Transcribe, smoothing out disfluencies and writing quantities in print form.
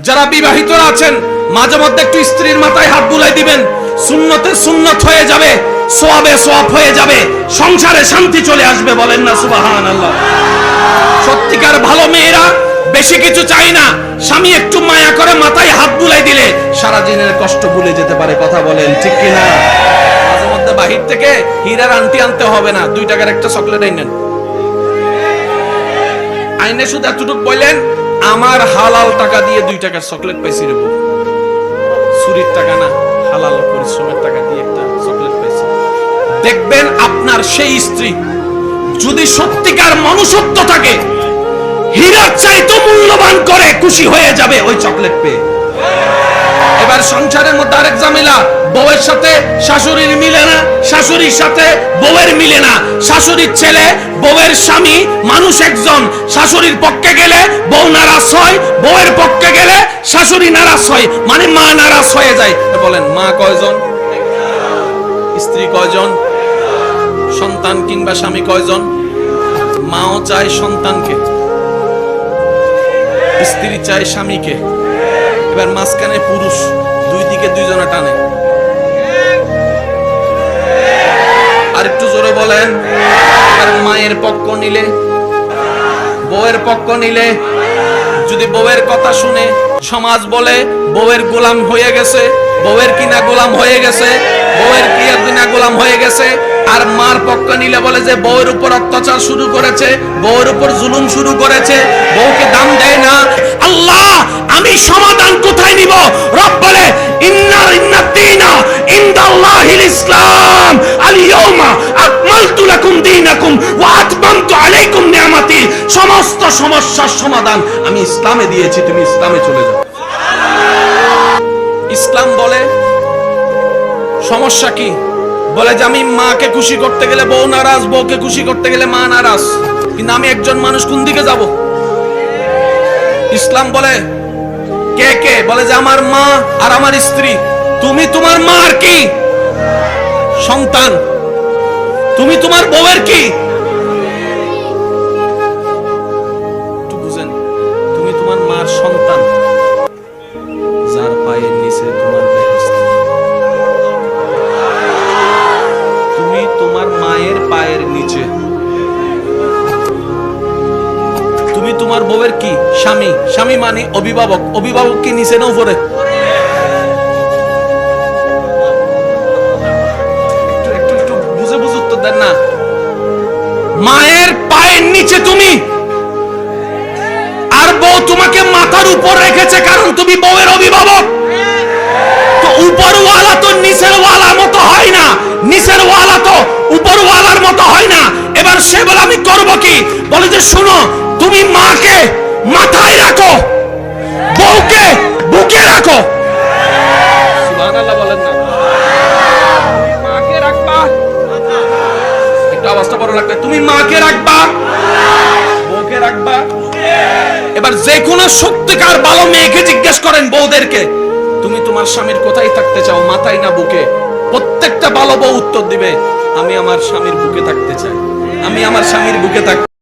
যারা বিবাহিতরা আছেন মাঝে মধ্যে একটু স্ত্রীর মাথায় হাত বুলাই দিবেন, সুন্নতে সুন্নত হয়ে যাবে, সওয়াবে সওয়াব হয়ে যাবে, সংসারে শান্তি চলে আসবে। বলেন না সুবহানাল্লাহ। সত্যিকার ভালো মেয়েরা বেশি কিছু চাই না, স্বামী একটু মায়া করে মাথায় হাত বুলাই দিলে সারা দিনের কষ্ট ভুলে যেতে পারে। কথা বলেন ঠিক কিনা? মাঝে মধ্যে বাহির থেকে হীরার আংটি আনতে হবে না, 2 টাকার একটা চকলেট আইনেন। আইনে শুধু এতটুকু বললেন, আমার হালাল টাকা দিয়ে 2 টাকার চকলেট পাইছি রে বউ, চুরির টাকা না, হালাল পরিশ্রমের টাকা দিয়ে একটা চকলেট পাইছি। দেখবেন আপনার সেই স্ত্রী যদি সত্যিকার মনুষ্যত্ব থাকে, হীরার চাইতে মূল্যবান করে খুশি হয়ে যাবে ওই চকলেট পেয়ে। এবার সংসারের মধ্যে আরেক ঝামেলা, বউয়ের সাথে শাশুড়ির মিলে না, শাশুড়ির সাথে বউয়ের মিলে না, শাশুড়ির ছেলে বউয়ের স্বামী মানুষ একজন, শাশুড়ির পক্ষে গেলে বউ নারাজ হয়, বউয়ের পক্ষে গেলে শাশুড়ি নারাজ হয়, মানে মা নারাজ হয়ে যায়। বলেন মা কয়জন, স্ত্রী কয়জন, সন্তান কিংবা স্বামী কয়জন? মাও চায় সন্তানকে, স্ত্রী চায় স্বামীকে, এবার মাঝখানে পুরুষ, দুই দিকে দুইজনে টানে। আর একটু জোরে বলেন। আর মায়ের পক্ষ নিলে, বউয়ের পক্ষ নিলে, যদি বউয়ের কথা শুনে সমাজ বলে বউয়ের গোলাম হয়ে গেছে, বউয়ের কিনা গোলাম হয়ে গেছে, বউয়ের কিনা গোলাম হয়ে গেছে। আর মার পক্ষ নিলে বলে যে বউয়ের উপর অত্যাচার শুরু করেছে, বউয়ের উপর জুলুম শুরু করেছে, বউকে দাম দেয় না। আল্লাহ, আমি সমাধান কোথায় নিব? রব বলে ইন্নাদ্দীনা ইনদাল্লাহিল ইসলাম, আল-ইয়াওমা আকমালতু লাকুম দীনাকুম ওয়া আতমামতু আলাইকুম নি'মাতি। সমস্ত সমস্যার সমাধান আমি ইসলামে দিয়েছি, তুমি ইসলামে চলে যাও। ইসলাম বলে সমস্যা কি? বলে যে আমি মাকে খুশি করতে গেলে বউ নারাজ, বউকে খুশি করতে গেলে মা নারাজ, কিন্তু আমি একজন মানুষ কোন দিকে যাব? ইসলাম বলে কে কে? বলে যে আমার মা আর আমার স্ত্রী। তুমি তোমার মা আর কি? সন্তান। তুমি তোমার বউয়ের কি? একটু বুঝেন, তুমি তোমার মার সন্তান, যার পায়ের নিচে তোমার বেহেশত। তুমি তোমার মায়ের পায়ের নিচে। তুমি তোমার বউয়ের কি? স্বামী। স্বামী মানে অভিভাবক। অভিভাবক কি নিচে না উপরে? একটু বুঝে উত্তর দেন না। মায়ের পায়ের নিচে তুমি, আর বউ তোমাকে মাথার উপর রেখেছে, কারণ তুমি বউয়ের অভিভাবক। তো উপরওয়ালা তো নিচের ওয়ালার মতো হয় না, নিচের ওয়ালা তো উপরওয়ালার মতো হয় না। এবার সে বলে আমি করব কি? বলে যে শোনো, তুমি মাকে মাথায় রাখো, বউকে বুকে রাখো। সুবহানাল্লাহ বলেন না। মাকে রাখবা, একটু আওয়াজটা বড় লাগবে। তুমি মাকে রাখবা, বউকে রাখবা। এবার যে কোনো সত্যিকার ভালো মেয়েকে জিজ্ঞেস করেন, বউদেরকে, তুমি তোমার স্বামীর কোথায় থাকতে চাও, মাথায় না বুকে? প্রত্যেকটা ভালো বউ উত্তর দিবে আমি আমার স্বামীর বুকে থাকতে চাই, আমি আমার স্বামীর বুকে থাকতে